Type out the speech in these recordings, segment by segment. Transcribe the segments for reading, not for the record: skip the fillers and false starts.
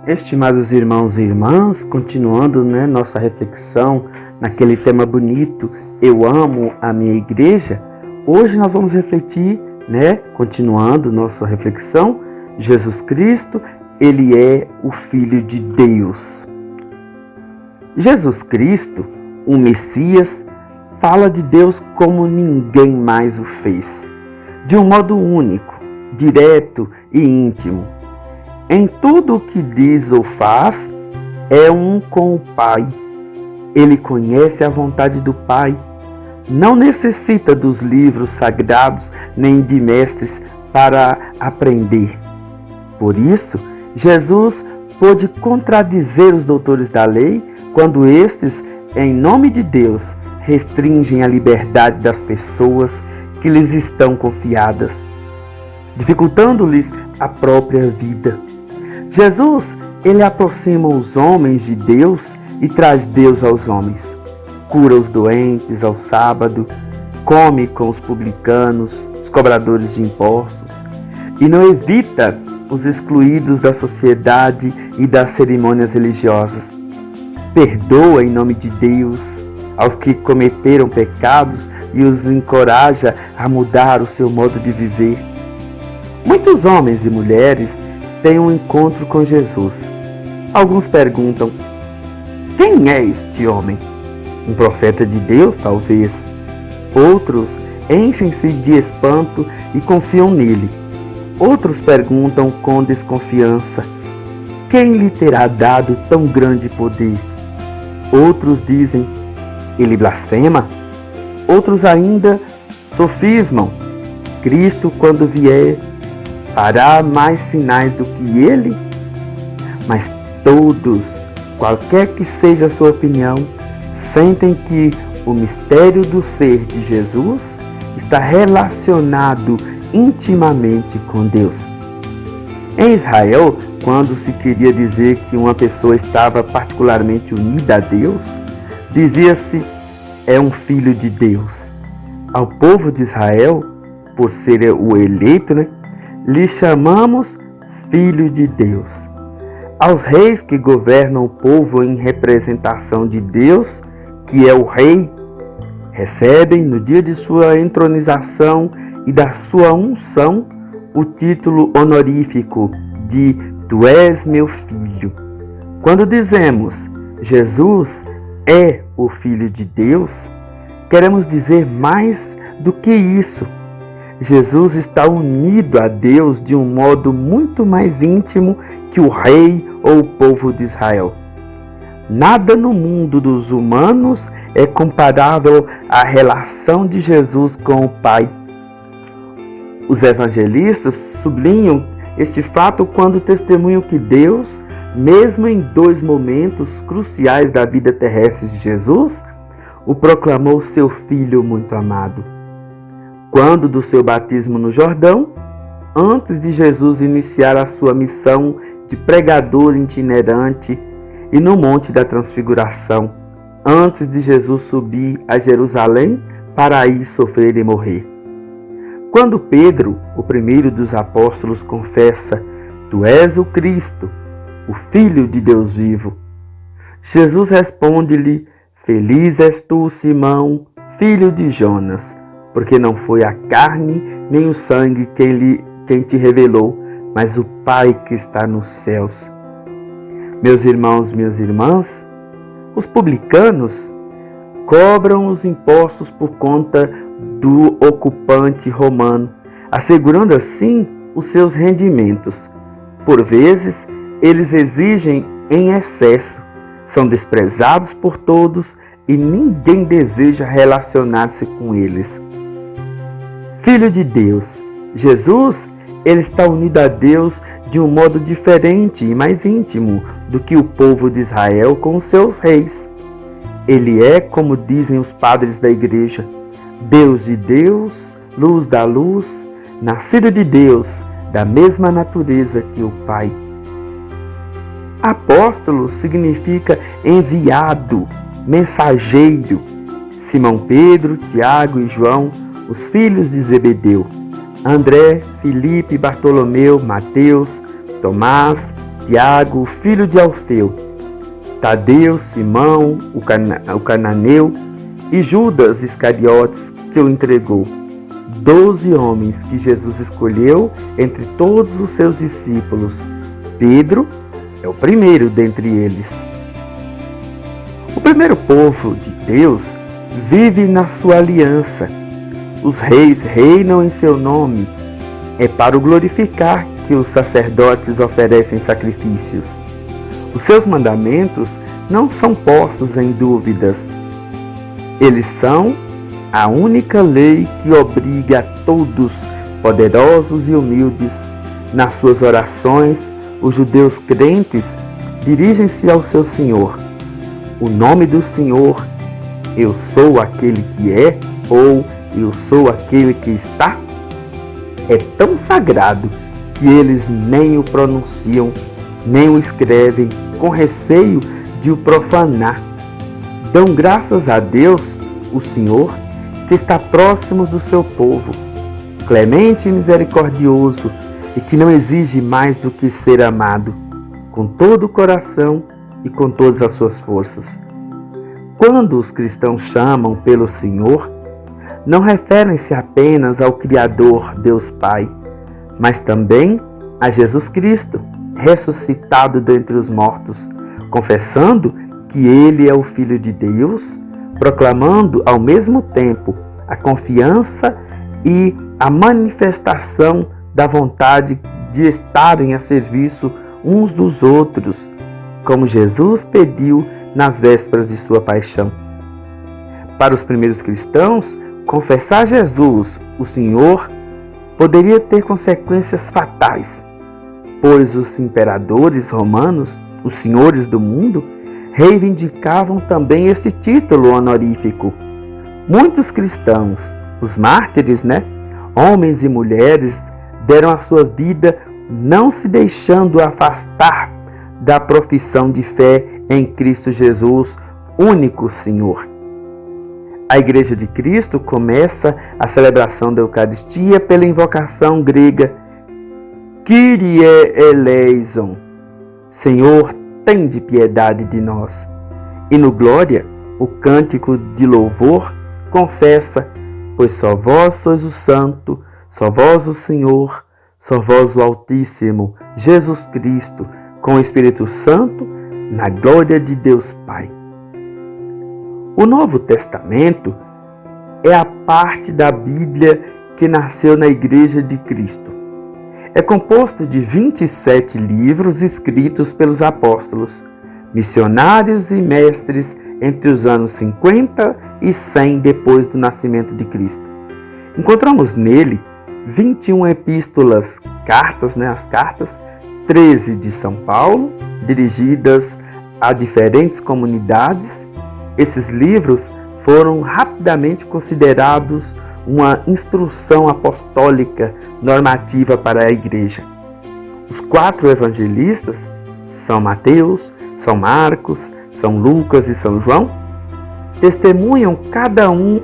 Estimados irmãos e irmãs, continuando nossa reflexão naquele tema bonito, eu amo a minha igreja. Hoje nós vamos refletir, continuando nossa reflexão, Jesus Cristo, Ele é o Filho de Deus. Jesus Cristo, o Messias, fala de Deus como ninguém mais o fez, de um modo único, direto e íntimo. Em tudo o que diz ou faz, é um com o Pai. Ele conhece a vontade do Pai. Não necessita dos livros sagrados nem de mestres para aprender. Por isso, Jesus pôde contradizer os doutores da lei quando estes, em nome de Deus, restringem a liberdade das pessoas que lhes estão confiadas, dificultando-lhes a própria vida. Jesus, ele aproxima os homens de Deus e traz Deus aos homens. Cura os doentes ao sábado, come com os publicanos, os cobradores de impostos, e não evita os excluídos da sociedade e das cerimônias religiosas. Perdoa em nome de Deus aos que cometeram pecados e os encoraja a mudar o seu modo de viver. Muitos homens e mulheres têm um encontro com Jesus. Alguns perguntam: quem é este homem? Um profeta de Deus, talvez. Outros enchem-se de espanto e confiam nele. Outros perguntam com desconfiança: quem lhe terá dado tão grande poder? Outros dizem: ele blasfema? Outros ainda sofismam: Cristo, quando vier, fará mais sinais do que ele? Mas todos, qualquer que seja a sua opinião, sentem que o mistério do ser de Jesus está relacionado intimamente com Deus. Em Israel, quando se queria dizer que uma pessoa estava particularmente unida a Deus, dizia-se: é um filho de Deus. Ao povo de Israel, por ser o eleito, lhe chamamos filho de Deus. Aos reis que governam o povo em representação de Deus, que é o rei, recebem no dia de sua entronização e da sua unção o título honorífico de Tu és meu filho. Quando dizemos Jesus é o Filho de Deus, queremos dizer mais do que isso. Jesus está unido a Deus de um modo muito mais íntimo que o rei ou o povo de Israel. Nada no mundo dos humanos é comparável à relação de Jesus com o Pai. Os evangelistas sublinham este fato quando testemunham que Deus, mesmo em dois momentos cruciais da vida terrestre de Jesus, o proclamou seu Filho muito amado. Quando do seu batismo no Jordão, antes de Jesus iniciar a sua missão de pregador itinerante, e no Monte da Transfiguração, antes de Jesus subir a Jerusalém para aí sofrer e morrer. Quando Pedro, o primeiro dos apóstolos, confessa: Tu és o Cristo, o Filho de Deus vivo, Jesus responde-lhe: Feliz és tu, Simão, filho de Jonas, porque não foi a carne nem o sangue quem te revelou, mas o Pai que está nos céus. Meus irmãos, minhas irmãs, os publicanos cobram os impostos por conta do ocupante romano, assegurando assim os seus rendimentos. Por vezes, eles exigem em excesso, são desprezados por todos e ninguém deseja relacionar-se com eles. Filho de Deus, Jesus, ele está unido a Deus de um modo diferente e mais íntimo do que o povo de Israel com os seus reis. Ele é, como dizem os padres da igreja, Deus de Deus, luz da luz, nascido de Deus, da mesma natureza que o Pai. Apóstolo significa enviado, mensageiro. Simão Pedro, Tiago e João, os filhos de Zebedeu. André, Filipe, Bartolomeu, Mateus, Tomás, Tiago, filho de Alfeu, Tadeu, Simão, o cananeu e Judas Iscariotes, que o entregou. 12 homens que Jesus escolheu entre todos os seus discípulos. Pedro é o primeiro dentre eles. O primeiro povo de Deus vive na sua aliança. Os reis reinam em seu nome. É para o glorificar que os sacerdotes oferecem sacrifícios. Os seus mandamentos não são postos em dúvidas. Eles são a única lei que obriga a todos, poderosos e humildes. Nas suas orações, os judeus crentes dirigem-se ao seu Senhor. O nome do Senhor, eu sou aquele que é, ou eu sou aquele que está, é tão sagrado que eles nem o pronunciam, nem o escrevem, com receio de o profanar. Dão graças a Deus, o Senhor, que está próximo do seu povo, clemente e misericordioso, e que não exige mais do que ser amado, com todo o coração e com todas as suas forças. Quando os cristãos chamam pelo Senhor, não referem-se apenas ao Criador, Deus Pai, mas também a Jesus Cristo, ressuscitado dentre os mortos, confessando que Ele é o Filho de Deus, proclamando ao mesmo tempo a confiança e a manifestação da vontade de estarem a serviço uns dos outros, como Jesus pediu nas vésperas de sua paixão. Para os primeiros cristãos, confessar Jesus, o Senhor, poderia ter consequências fatais, pois os imperadores romanos, os senhores do mundo, reivindicavam também esse título honorífico. Muitos cristãos, os mártires, homens e mulheres, deram a sua vida não se deixando afastar da profissão de fé em Cristo Jesus, único Senhor. A Igreja de Cristo começa a celebração da Eucaristia pela invocação grega Kyrie eleison, Senhor, tende piedade de nós. E no Glória, o cântico de louvor confessa: pois só vós sois o Santo, só vós o Senhor, só vós o Altíssimo, Jesus Cristo, com o Espírito Santo, na glória de Deus Pai. O Novo Testamento é a parte da Bíblia que nasceu na Igreja de Cristo. É composto de 27 livros escritos pelos apóstolos, missionários e mestres entre os anos 50 e 100 depois do nascimento de Cristo. Encontramos nele 21 epístolas, cartas, as cartas, 13 de São Paulo, dirigidas a diferentes comunidades. Esses livros foram rapidamente considerados uma instrução apostólica normativa para a Igreja. Os 4 evangelistas, São Mateus, São Marcos, São Lucas e São João, testemunham cada um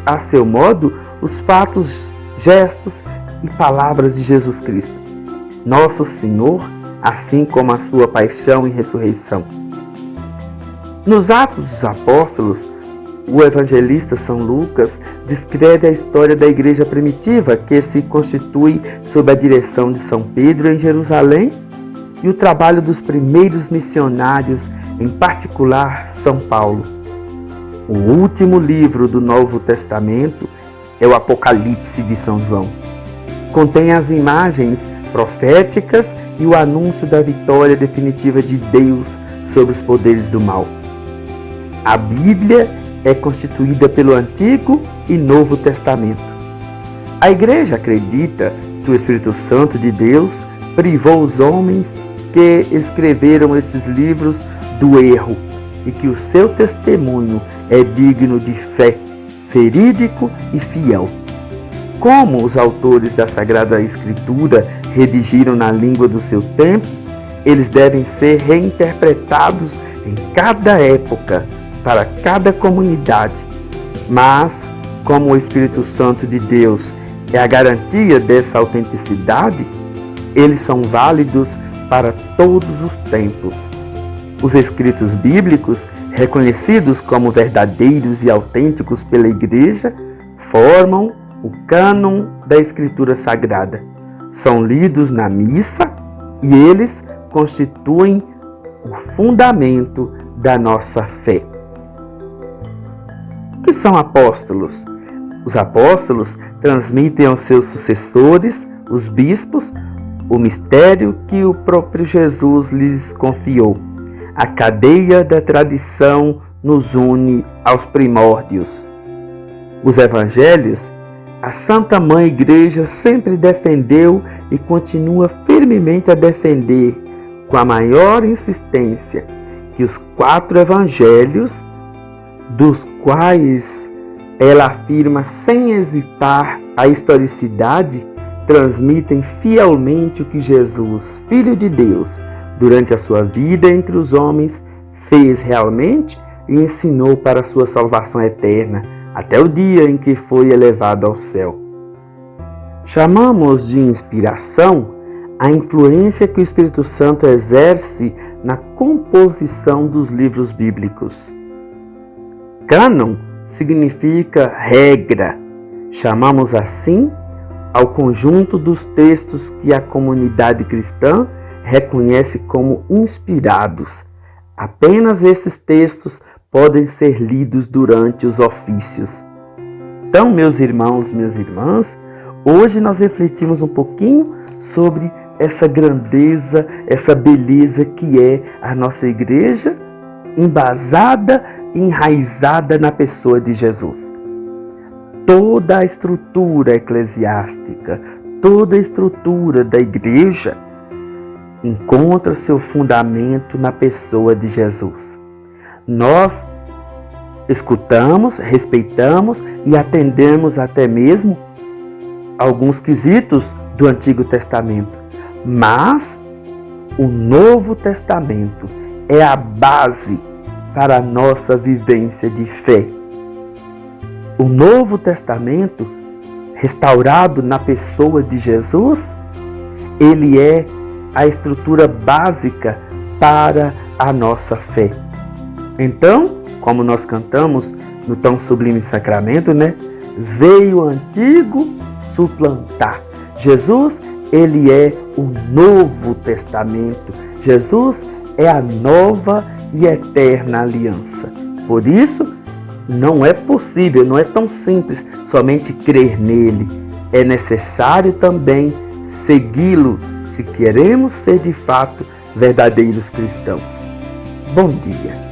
a seu modo os fatos, gestos e palavras de Jesus Cristo, nosso Senhor, assim como a sua paixão e ressurreição. Nos Atos dos Apóstolos, o evangelista São Lucas descreve a história da igreja primitiva que se constitui sob a direção de São Pedro em Jerusalém e o trabalho dos primeiros missionários, em particular São Paulo. O último livro do Novo Testamento é o Apocalipse de São João. Contém as imagens proféticas e o anúncio da vitória definitiva de Deus sobre os poderes do mal. A Bíblia é constituída pelo Antigo e Novo Testamento. A Igreja acredita que o Espírito Santo de Deus privou os homens que escreveram esses livros do erro e que o seu testemunho é digno de fé, verídico e fiel. Como os autores da Sagrada Escritura redigiram na língua do seu tempo, eles devem ser reinterpretados em cada época, para cada comunidade. Mas, como o Espírito Santo de Deus é a garantia dessa autenticidade, eles são válidos para todos os tempos. Os escritos bíblicos, reconhecidos como verdadeiros e autênticos pela Igreja, formam o cânon da Escritura Sagrada. São lidos na missa e eles constituem o fundamento da nossa fé. O que são apóstolos? Os apóstolos transmitem aos seus sucessores, os bispos, o mistério que o próprio Jesus lhes confiou. A cadeia da tradição nos une aos primórdios. Os evangelhos, a Santa Mãe Igreja sempre defendeu e continua firmemente a defender, com a maior insistência, que os 4 evangelhos, dos quais ela afirma sem hesitar a historicidade, transmitem fielmente o que Jesus, Filho de Deus, durante a sua vida entre os homens, fez realmente e ensinou para a sua salvação eterna, até o dia em que foi elevado ao céu. Chamamos de inspiração a influência que o Espírito Santo exerce na composição dos livros bíblicos. Cânon significa regra. Chamamos assim ao conjunto dos textos que a comunidade cristã reconhece como inspirados. Apenas esses textos podem ser lidos durante os ofícios. Então, meus irmãos, minhas irmãs, hoje nós refletimos um pouquinho sobre essa grandeza, essa beleza que é a nossa igreja, embasada, enraizada na pessoa de Jesus. Toda a estrutura eclesiástica, toda a estrutura da igreja encontra seu fundamento na pessoa de Jesus. Nós escutamos, respeitamos e atendemos até mesmo alguns quesitos do Antigo Testamento, mas o Novo Testamento é a base para a nossa vivência de fé. O Novo Testamento, restaurado na pessoa de Jesus, ele é a estrutura básica para a nossa fé. Então, como nós cantamos no tão sublime sacramento, veio o antigo suplantar. Jesus, ele é o Novo Testamento. Jesus é a nova e eterna aliança. Por isso, não é possível, não é tão simples somente crer nele. É necessário também segui-lo se queremos ser de fato verdadeiros cristãos. Bom dia!